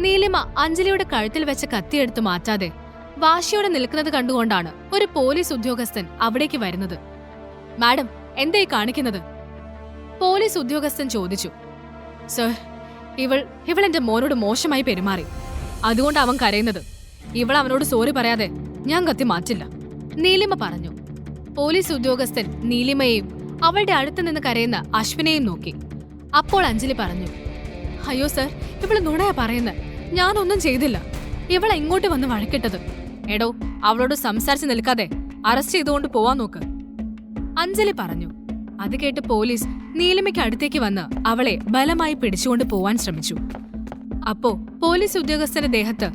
നീലിമ അഞ്ജലിയുടെ കഴുത്തിൽ വെച്ച കത്തിയെടുത്ത് മാറ്റാതെ വാശിയോടെ നിൽക്കുന്നത് കണ്ടുകൊണ്ടാണ് ഒരു പോലീസ് ഉദ്യോഗസ്ഥൻ അവിടേക്ക് വരുന്നത്. മാഡം, എന്തായി കാണിക്കുന്നത്? പോലീസ് ഉദ്യോഗസ്ഥൻ ചോദിച്ചു. സർ, ഇവൾ എന്റെ മോനോട് മോശമായി പെരുമാറി, അതുകൊണ്ട് അവൻ കരയുന്നത്. ഇവൾ അവനോട് സോറി പറയാതെ ഞാൻ കത്തി മാറ്റില്ല, നീലിമ പറഞ്ഞു. പോലീസ് ഉദ്യോഗസ്ഥൻ നീലിമയെയും അവളുടെ അടുത്ത് നിന്ന് കരയുന്ന അശ്വിനെയും നോക്കി. അപ്പോൾ അഞ്ജലി പറഞ്ഞു, അയ്യോ സർ, ഇവള് നുണയാ പറയുന്നത്. ഞാനൊന്നും ചെയ്തില്ല. ഇവളെ ഇങ്ങോട്ട് വന്ന് വഴക്കിട്ടത്. എടോ, അവളോട് സംസാരിച്ച് നിൽക്കാതെ അറസ്റ്റ് ചെയ്തുകൊണ്ട് പോവാൻ നോക്ക്, അഞ്ജലി പറഞ്ഞു. അത് കേട്ട് പോലീസ് നീലിമയ്ക്ക് അടുത്തേക്ക് വന്ന് അവളെ ബലമായി പിടിച്ചുകൊണ്ട് പോവാൻ ശ്രമിച്ചു. അപ്പോ പോലീസ് ഉദ്യോഗസ്ഥന്റെ ദേഹത്ത്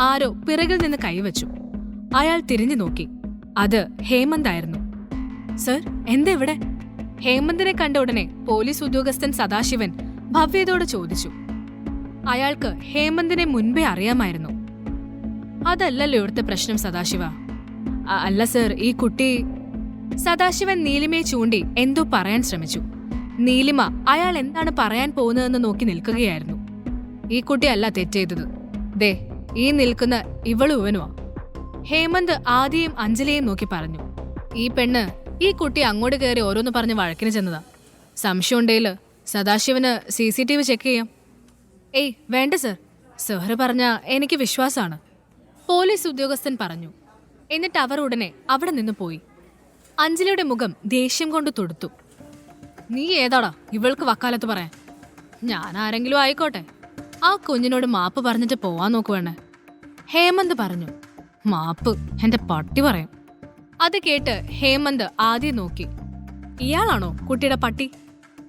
ആരോ പിറകിൽ നിന്ന് കൈവച്ചു. അയാൾ തിരിഞ്ഞു നോക്കി. അത് ഹേമന്ത് ആയിരുന്നു. സർ, എന്തെവിടെ? ഹേമന്തിനെ കണ്ട ഉടനെ പോലീസ് ഉദ്യോഗസ്ഥൻ സദാശിവൻ ഭവ്യതയോട് ചോദിച്ചു. അയാൾക്ക് ഹേമന്തിനെ മുൻപേ അറിയാമായിരുന്നു. അതല്ലല്ലോ ഇവിടുത്തെ പ്രശ്നം സദാശിവ. അല്ല സർ, ഈ കുട്ടി... സദാശിവൻ നീലിമയെ ചൂണ്ടി എന്തോ പറയാൻ ശ്രമിച്ചു. നീലിമ അയാൾ എന്താണ് പറയാൻ പോകുന്നതെന്ന് നോക്കി നിൽക്കുകയായിരുന്നു. ഈ കുട്ടിയല്ല തെറ്റ് ചെയ്തത്. ദേ, ഈ നിൽക്കുന്ന ഇവളും ഇവനുമാ. ഹേമന്ത് ആദിയും അഞ്ജലിയെയും നോക്കി പറഞ്ഞു. ഈ പെണ്ണ് ഈ കുട്ടി അങ്ങോട്ട് കയറി ഓരോന്ന് പറഞ്ഞ് വഴക്കിന് ചെന്നതാ. സംശയമുണ്ടേല് സദാശിവന് CCTV ചെക്ക് ചെയ്യാം. ഏയ് വേണ്ട സർ, സാറ് പറഞ്ഞ എനിക്ക് വിശ്വാസമാണ്, പോലീസ് ഉദ്യോഗസ്ഥൻ പറഞ്ഞു. എന്നിട്ട് അവർ ഉടനെ അവിടെ നിന്ന് പോയി. അഞ്ജലിയുടെ മുഖം ദേഷ്യം കൊണ്ട് തൊടുത്തു. നീ ഏതാടാ ഇവൾക്ക് വക്കാലത്ത് പറയാൻ? ഞാൻ ആരെങ്കിലും ആയിക്കോട്ടെ, ആ കുഞ്ഞിനോട് മാപ്പ് പറഞ്ഞിട്ട് പോവാൻ നോക്കുവേണേ, ഹേമന്ത് പറഞ്ഞു. മാപ്പ് എന്റെ പട്ടി പറയും. അത് കേട്ട് ഹേമന്ത് ആദ്യം നോക്കി. ഇയാളാണോ കുട്ടിയുടെ പട്ടി?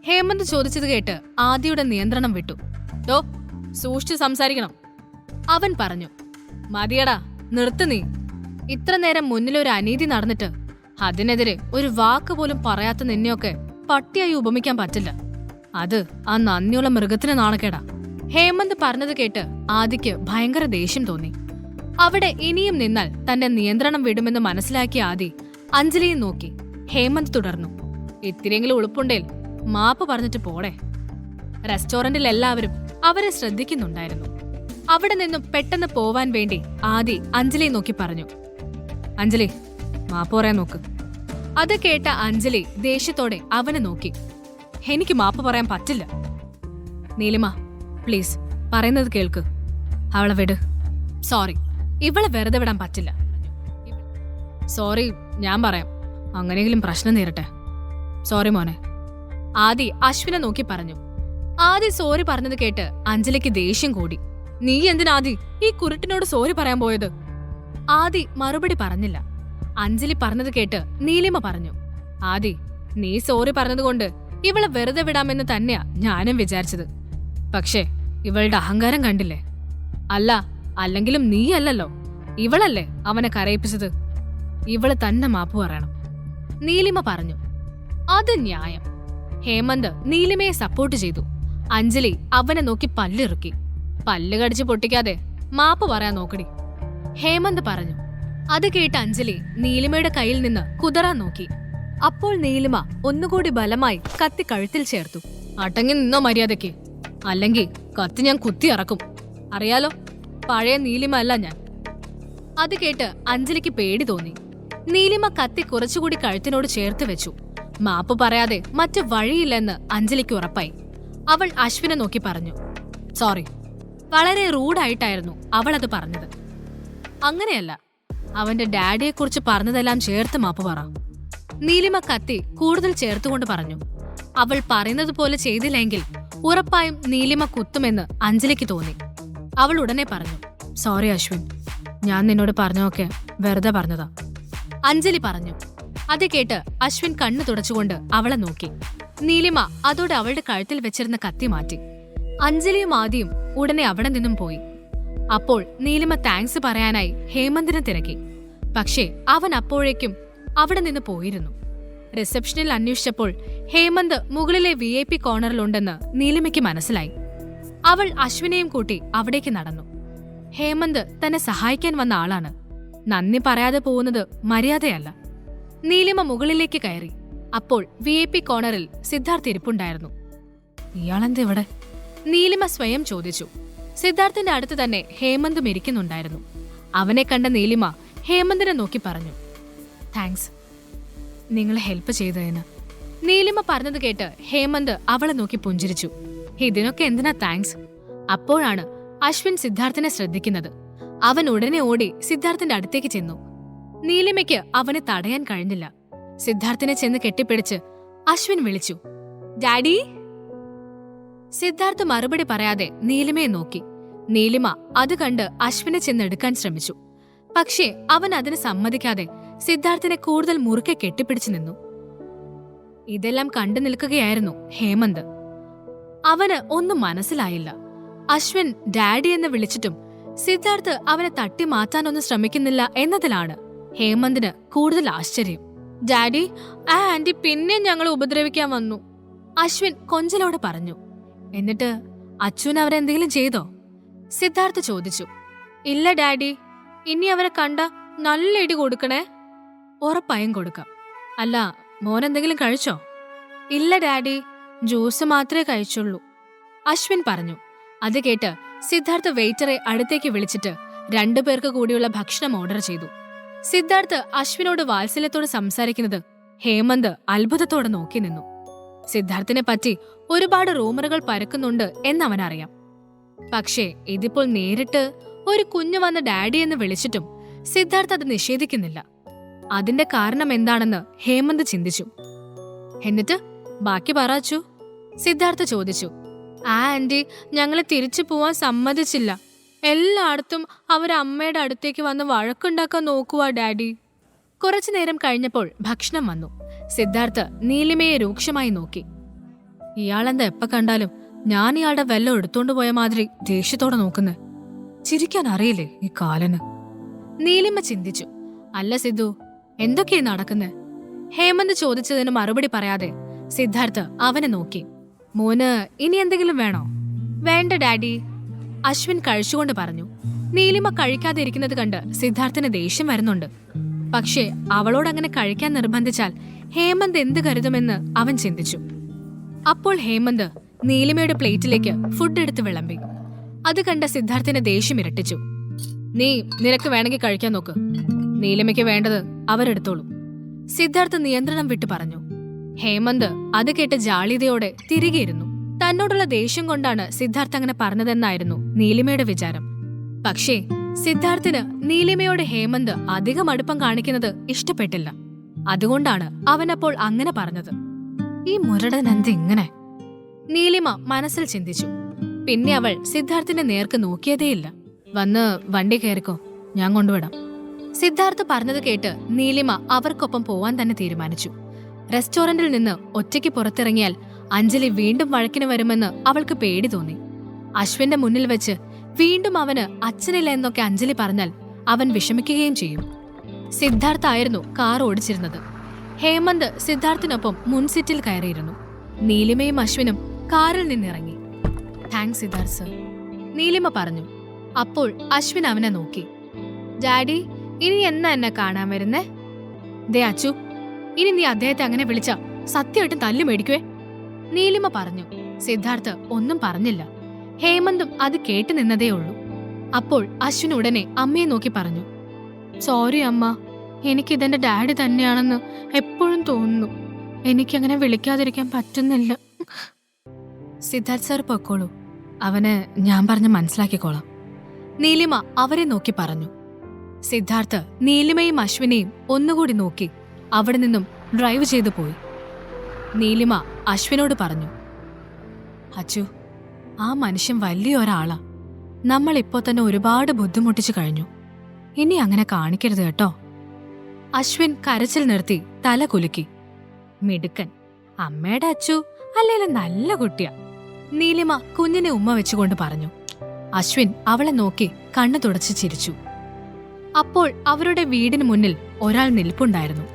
ഹേമന്ത് ചോദിച്ചത് കേട്ട് ആദിയുടെ നിയന്ത്രണം വിട്ടു. ഡോ, സൂക്ഷിച്ച് സംസാരിക്കണം, അവൻ പറഞ്ഞു. മതിയടാ, നിർത്ത് നീ. ഇത്ര നേരം മുന്നിലൊരു അനീതി നടന്നിട്ട് അതിനെതിരെ ഒരു വാക്ക് പോലും പറയാത്ത നിന്നെയൊക്കെ പട്ടിയായി ഉപമിക്കാൻ പറ്റില്ല. അത് ആ നന്ദിയുള്ള മൃഗത്തിന് നാണക്കേടാ. ഹേമന്ത് പറഞ്ഞത് കേട്ട് ആദിക്ക് ഭയങ്കര ദേഷ്യം തോന്നി. അവിടെ ഇനിയും നിന്നാൽ തന്റെ നിയന്ത്രണം വിടുമെന്ന് മനസ്സിലാക്കിയ ആദി അഞ്ജലിയെ നോക്കി. ഹേമന്ത് തുടർന്നു. ഇത്തിരിയെങ്കിലും ഉളുപ്പുണ്ടേൽ മാപ്പ് പറഞ്ഞിട്ട് പോടെ. റെസ്റ്റോറന്റിൽ എല്ലാവരും അവരെ ശ്രദ്ധിക്കുന്നുണ്ടായിരുന്നു. അവിടെ നിന്നും പെട്ടെന്ന് പോവാൻ വേണ്ടി ആദി അഞ്ജലിയെ നോക്കി പറഞ്ഞു. അഞ്ജലി, മാപ്പ് പറയാൻ നോക്ക്. അത് കേട്ട അഞ്ജലി ദേഷ്യത്തോടെ അവനെ നോക്കി. എനിക്ക് മാപ്പ് പറയാൻ പറ്റില്ല. നീലിമ, പ്ലീസ് പറയുന്നത് കേൾക്ക്. അവളെ വിട്. സോറി, ഇവളെ വെറുതെ വിടാൻ പറ്റില്ല. സോറി, ഞാൻ പറയാം. അങ്ങനെയെങ്കിലും പ്രശ്നം നേരട്ടെ. സോറി മോനെ, ആദി അശ്വിനെ നോക്കി പറഞ്ഞു. ആദി സോറി പറഞ്ഞത് കേട്ട് അഞ്ജലിക്ക് ദേഷ്യം കൂടി. നീ എന്തിനാദി ഈ കുരുട്ടിനോട് സോറി പറയാൻ പോയത്? ആദി മറുപടി പറഞ്ഞില്ല. അഞ്ജലി പറഞ്ഞത് കേട്ട് നീലിമ പറഞ്ഞു. ആദി, നീ സോറി പറഞ്ഞതുകൊണ്ട് ഇവളെ വെറുതെ വിടാമെന്ന് തന്നെയാ ഞാനും വിചാരിച്ചത്. പക്ഷേ ഇവളുടെ അഹങ്കാരം കണ്ടില്ലേ? അല്ലെങ്കിലും നീയല്ലല്ലോ, ഇവളല്ലേ അവനെ കരയിപ്പിച്ചത്. ഇവള് തന്നെ മാപ്പ് പറയണം, നീലിമ പറഞ്ഞു. അത് ന്യായം. ഹേമന്ത് നീലിമയെ സപ്പോർട്ട് ചെയ്തു. അഞ്ജലി അവനെ നോക്കി പല്ലിറുക്കി. പല്ല് കടിച്ച് പൊട്ടിക്കാതെ മാപ്പ് പറയാൻ നോക്കടി, ഹേമന്ത് പറഞ്ഞു. അത് കേട്ട് അഞ്ജലി നീലിമയുടെ കയ്യിൽ നിന്ന് കുതറാൻ നോക്കി. അപ്പോൾ നീലിമ ഒന്നുകൂടി ബലമായി കത്തി കഴുത്തിൽ ചേർത്തു. അടങ്ങി നിന്നോ മര്യാദയ്ക്ക്, അല്ലെങ്കിൽ കത്തി ഞാൻ കുത്തി ഇറക്കും. അറിയാലോ, പഴയ നീലിമ അല്ല ഞാൻ. അത് കേട്ട് അഞ്ജലിക്ക് പേടി തോന്നി. നീലിമ കത്തി കുറച്ചുകൂടി കഴുത്തിനോട് ചേർത്ത് വെച്ചു. മാപ്പ് പറയാതെ മറ്റു വഴിയില്ലെന്ന് അഞ്ജലിക്ക് ഉറപ്പായി. അവൾ അശ്വിനെ നോക്കി പറഞ്ഞു. സോറി. വളരെ റൂഡായിട്ടായിരുന്നു അവൾ അത് പറഞ്ഞത്. അങ്ങനെയല്ല, അവന്റെ ഡാഡിയെക്കുറിച്ച് പറഞ്ഞതെല്ലാം ചേർത്ത് മാപ്പ് പറ. നീലിമ കത്തി കൂടുതൽ ചേർത്തുകൊണ്ട് പറഞ്ഞു. അവൾ പറയുന്നത് പോലെ ചെയ്തില്ലെങ്കിൽ ഉറപ്പായും നീലിമ കുത്തുമെന്ന് അഞ്ജലിക്ക് തോന്നി. അവൾ ഉടനെ പറഞ്ഞു. സോറി അശ്വിൻ, ഞാൻ നിന്നോട് പറഞ്ഞൊക്കെ വെറുതെ പറഞ്ഞതാ, അഞ്ജലി പറഞ്ഞു. അത് കേട്ട് അശ്വിൻ കണ്ണു തുടച്ചുകൊണ്ട് അവളെ നോക്കി. നീലിമ അതോടെ അവളുടെ കഴുത്തിൽ വെച്ചിരുന്ന കത്തി മാറ്റി. അഞ്ജലിയും ആദിയും ഉടനെ അവിടെ നിന്നും പോയി. അപ്പോൾ നീലിമ താങ്ക്സ് പറയാനായി ഹേമന്തിനെ തിരക്കി. പക്ഷേ അവൻ അപ്പോഴേക്കും അവിടെ നിന്ന് പോയിരുന്നു. റിസപ്ഷനിൽ അന്വേഷിച്ചപ്പോൾ ഹേമന്ത് മുകളിലെ VIP കോർണറിലുണ്ടെന്ന് നീലിമയ്ക്ക് മനസ്സിലായി. അവൾ അശ്വിനെയും കൂട്ടി അവിടേക്ക് നടന്നു. ഹേമന്ത് തന്നെ സഹായിക്കാൻ വന്ന ആളാണ്. നന്ദി പറയാതെ പോകുന്നത് മര്യാദയല്ല. നീലിമ മുകളിലേക്ക് കയറി. അപ്പോൾ VIP കോർണറിൽ സിദ്ധാർത്ഥ് ഇരിപ്പുണ്ടായിരുന്നു. ഇയാളെന്ത് ഇവിടെ? നീലിമ സ്വയം ചോദിച്ചു. സിദ്ധാർത്ഥിന്റെ അടുത്ത് തന്നെ ഹേമന്തും ഇരിക്കുന്നുണ്ടായിരുന്നു. അവനെ കണ്ട നീലിമ ഹേമന്തിനെ നോക്കി പറഞ്ഞു, താങ്ക്സ്, നിങ്ങളെ ഹെൽപ്പ് ചെയ്തതിന്. നീലിമ പറഞ്ഞത് കേട്ട് ഹേമന്ത് അവളെ നോക്കി പുഞ്ചിരിച്ചു. ഇതിനൊക്കെ എന്തിനാ താങ്ക്സ്? അപ്പോഴാണ് അശ്വിൻ സിദ്ധാർത്ഥിനെ ശ്രദ്ധിക്കുന്നത്. അവൻ ഉടനെ ഓടി സിദ്ധാർത്ഥിന്റെ അടുത്തേക്ക് ചെന്നു. നീലിമയ്ക്ക് അവനെ തടയാൻ കഴിഞ്ഞില്ല. സിദ്ധാർത്ഥിനെ ചെന്ന് കെട്ടിപ്പിടിച്ച് അശ്വിൻ വിളിച്ചു, ഡാഡി. സിദ്ധാർത്ഥ് മറുപടി പറയാതെ നീലിമയെ നോക്കി. നീലിമ അത് കണ്ട് അശ്വിനെ ചെന്നെടുക്കാൻ ശ്രമിച്ചു. പക്ഷേ അവൻ അതിന് സമ്മതിക്കാതെ സിദ്ധാർത്ഥിനെ കൂടുതൽ മുറുക്കെ കെട്ടിപ്പിടിച്ചു നിന്നു. ഇതെല്ലാം കണ്ടു നിൽക്കുകയായിരുന്നു ഹേമന്ത്. അവന് ഒന്നും മനസ്സിലായില്ല. അശ്വിൻ ഡാഡി എന്ന് വിളിച്ചിട്ടും സിദ്ധാർത്ഥ് അവനെ തട്ടി മാറ്റാനൊന്നും ശ്രമിക്കുന്നില്ല എന്നതിലാണ് ഹേമന്തിന് കൂടുതൽ ആശ്ചര്യം. ഡാഡി, ആ ആന്റി പിന്നെ ഞങ്ങളെ ഉപദ്രവിക്കാൻ വന്നു, അശ്വിൻ കൊഞ്ചലോടെ പറഞ്ഞു. എന്നിട്ട് അച്ഛൻ അവരെന്തെങ്കിലും ചെയ്തോ? സിദ്ധാർത്ഥ് ചോദിച്ചു. ഇല്ല ഡാഡി, ഇനി അവരെ കണ്ട നല്ല ഇടി കൊടുക്കണേ. ഉറപ്പായും കൊടുക്കാം. അല്ല, മോനെന്തെങ്കിലും കഴിച്ചോ? ഇല്ല ഡാഡി, ജ്യൂസ് മാത്രമേ കഴിച്ചുള്ളൂ, അശ്വിൻ പറഞ്ഞു. അത് കേട്ട് സിദ്ധാർത്ഥ് വെയിറ്ററെ അടുത്തേക്ക് വിളിച്ചിട്ട് 2 പേർക്ക് കൂടിയുള്ള ഭക്ഷണം ഓർഡർ ചെയ്തു. സിദ്ധാർത്ഥ് അശ്വിനോട് വാത്സല്യത്തോട് സംസാരിക്കുന്നത് ഹേമന്ത് അത്ഭുതത്തോടെ നോക്കി നിന്നു. സിദ്ധാർത്ഥിനെ പറ്റി ഒരുപാട് റൂമറുകൾ പരക്കുന്നുണ്ട് എന്നവനറിയാം. പക്ഷേ ഇതിപ്പോൾ നേരിട്ട് ഒരു കുഞ്ഞു വന്ന് ഡാഡി എന്ന് വിളിച്ചിട്ടും സിദ്ധാർത്ഥ് അത് നിഷേധിക്കുന്നില്ല. അതിന്റെ കാരണം എന്താണെന്ന് ഹേമന്ത് ചിന്തിച്ചു. എന്നിട്ട് ബാക്കി പറച്ചു, സിദ്ധാർത്ഥ് ചോദിച്ചു. ആ ആന്റി ഞങ്ങളെ തിരിച്ചു പോവാൻ സമ്മതിച്ചില്ല. എല്ലായിടത്തും അവരമ്മയുടെ അടുത്തേക്ക് വന്ന് വഴക്കുണ്ടാക്കാൻ നോക്കുവാ ഡാഡി. കുറച്ചു നേരം കഴിഞ്ഞപ്പോൾ ഭക്ഷണം വന്നു. സിദ്ധാർത്ഥ് നീലിമയെ രൂക്ഷമായി നോക്കി. ഇയാളെന്താ എപ്പ കണ്ടാലും ഞാൻ ഇയാളുടെ വെല്ലം എടുത്തോണ്ട് പോയ മാതിരി ദേഷ്യത്തോടെ നോക്കുന്നേ? ചിരിക്കാൻ അറിയില്ലേ ഈ കാലന്? നീലിമ ചിന്തിച്ചു. അല്ല സിദ്ധു, എന്തൊക്കെയാ നടക്കുന്നേ? ഹേമന്ത് ചോദിച്ചതിന് മറുപടി പറയാതെ സിദ്ധാർത്ഥ് അവനെ നോക്കി. മോന് ഇനി എന്തെങ്കിലും വേണോ? വേണ്ട ഡാഡി, അശ്വിൻ കഴിച്ചുകൊണ്ട് പറഞ്ഞു. നീലിമ കഴിക്കാതെ ഇരിക്കുന്നത് കണ്ട് സിദ്ധാർത്ഥിന് ദേഷ്യം വരുന്നുണ്ട്. പക്ഷേ അവളോടങ്ങനെ കഴിക്കാൻ നിർബന്ധിച്ചാൽ ഹേമന്ത് എന്ത് കരുതുമെന്ന് അവൻ ചിന്തിച്ചു. അപ്പോൾ ഹേമന്ത് നീലിമയുടെ പ്ലേറ്റിലേക്ക് ഫുഡ് എടുത്ത് വിളമ്പി. അത് കണ്ട സിദ്ധാർത്ഥിന്റെ ദേഷ്യം ഇരട്ടിച്ചു. നിനക്ക് വേണമെങ്കിൽ കഴിക്കാൻ നോക്ക്, നീലിമയ്ക്ക് വേണ്ടത് അവരെടുത്തോളൂ, സിദ്ധാർത്ഥ് നിയന്ത്രണം വിട്ടു പറഞ്ഞു. ഹേമന്ത് അത് കേട്ട് ജാള്യതയോടെ തിരികെ ഇരുന്നു. തന്നോടുള്ള ദേഷ്യം കൊണ്ടാണ് സിദ്ധാർത്ഥ് അങ്ങനെ പറഞ്ഞതെന്നായിരുന്നു നീലിമയുടെ വിചാരം. പക്ഷേ സിദ്ധാർത്ഥിന് നീലിമയോട് ഹേമന്ത് അധികം അടുപ്പം കാണിക്കുന്നത് ഇഷ്ടപ്പെട്ടില്ല. അതുകൊണ്ടാണ് അവനപ്പോൾ അങ്ങനെ പറഞ്ഞത്. ഈ മുരടൻ എന്തിങ്ങനെ? നീലിമ മനസ്സിൽ ചിന്തിച്ചു. പിന്നെ അവൾ സിദ്ധാർത്ഥിന്റെ നേർക്ക് നോക്കിയതേയില്ല. വന്ന് വണ്ടി കയറിക്കോ, ഞാൻ കൊണ്ടുവിടാം, സിദ്ധാർത്ഥ് പറഞ്ഞത് കേട്ട് നീലിമ അവർക്കൊപ്പം പോവാൻ തന്നെ തീരുമാനിച്ചു. റെസ്റ്റോറന്റിൽ നിന്ന് ഒറ്റയ്ക്ക് പുറത്തിറങ്ങിയാൽ അഞ്ജലി വീണ്ടും വഴക്കിന് വരുമെന്ന് അവൾക്ക് പേടി തോന്നി. അശ്വിന്റെ മുന്നിൽ വെച്ച് വീണ്ടും അവന് അച്ഛനില്ല എന്നൊക്കെ അഞ്ജലി പറഞ്ഞാൽ അവൻ വിഷമിക്കുകയും ചെയ്യും. സിദ്ധാർത്ഥായിരുന്നു കാർ ഓടിച്ചിരുന്നത്. ഹേമന്ത് സിദ്ധാർത്ഥിനൊപ്പം മുൻസീറ്റിൽ കയറിയിരുന്നു. നീലിമയും അശ്വിനും കാറിൽ നിന്നിറങ്ങി. താങ്ക്സ് സിദ്ധാർത്ഥ് സർ, നീലിമ പറഞ്ഞു. അപ്പോൾ അശ്വിൻ അവനെ നോക്കി. ഡാഡി, ഇനി എന്നാ എന്നെ കാണാൻ വരുന്നേ? ദേ അച്ചു, ഇനി നീ അദ്ദേഹത്തെ അങ്ങനെ വിളിച്ച സത്യമായിട്ടും തല്ലു മേടിക്കുവേ, നീലിമ പറഞ്ഞു. സിദ്ധാർത്ഥ് ഒന്നും പറഞ്ഞില്ല. ഹേമന്തും അത് കേട്ടു നിന്നതേ ഉള്ളൂ. അപ്പോൾ അശ്വിൻ ഉടനെ അമ്മയെ നോക്കി പറഞ്ഞു. സോറി അമ്മ, എനിക്കിതെന്റെ ഡാഡി തന്നെയാണെന്ന് എപ്പോഴും തോന്നുന്നു. എനിക്കങ്ങനെ വിളിക്കാതിരിക്കാൻ പറ്റുന്നില്ല. സിദ്ധാർത്ഥ് സാർ പൊക്കോളൂ, അവന് ഞാൻ പറഞ്ഞ് മനസ്സിലാക്കിക്കോളാം, നീലിമ അവരെ നോക്കി പറഞ്ഞു. സിദ്ധാർത്ഥ് നീലിമയും അശ്വിനെയും ഒന്നുകൂടി നോക്കി അവിടെ നിന്നും ഡ്രൈവ് ചെയ്തു പോയി. നീലിമ അശ്വിനോട് പറഞ്ഞു. അച്ചു, ആ മനുഷ്യൻ വലിയൊരാളാ. നമ്മളിപ്പോ തന്നെ ഒരുപാട് ബുദ്ധിമുട്ടിച്ചു കഴിഞ്ഞു. ഇനി അങ്ങനെ കാണിക്കരുത് കേട്ടോ. അശ്വിൻ കരച്ചിൽ നിർത്തി തല കുലുക്കി. മിടുക്കൻ, അമ്മയുടെ അച്ചു അല്ലേലും നല്ല കുട്ടിയാ, നീലിമ കുഞ്ഞിനെ ഉമ്മ വെച്ചുകൊണ്ട് പറഞ്ഞു. അശ്വിൻ അവളെ നോക്കി കണ്ണു തുടച്ച് ചിരിച്ചു. അപ്പോൾ അവരുടെ വീടിന് മുന്നിൽ ഒരാൾ നിൽപ്പുണ്ടായിരുന്നു.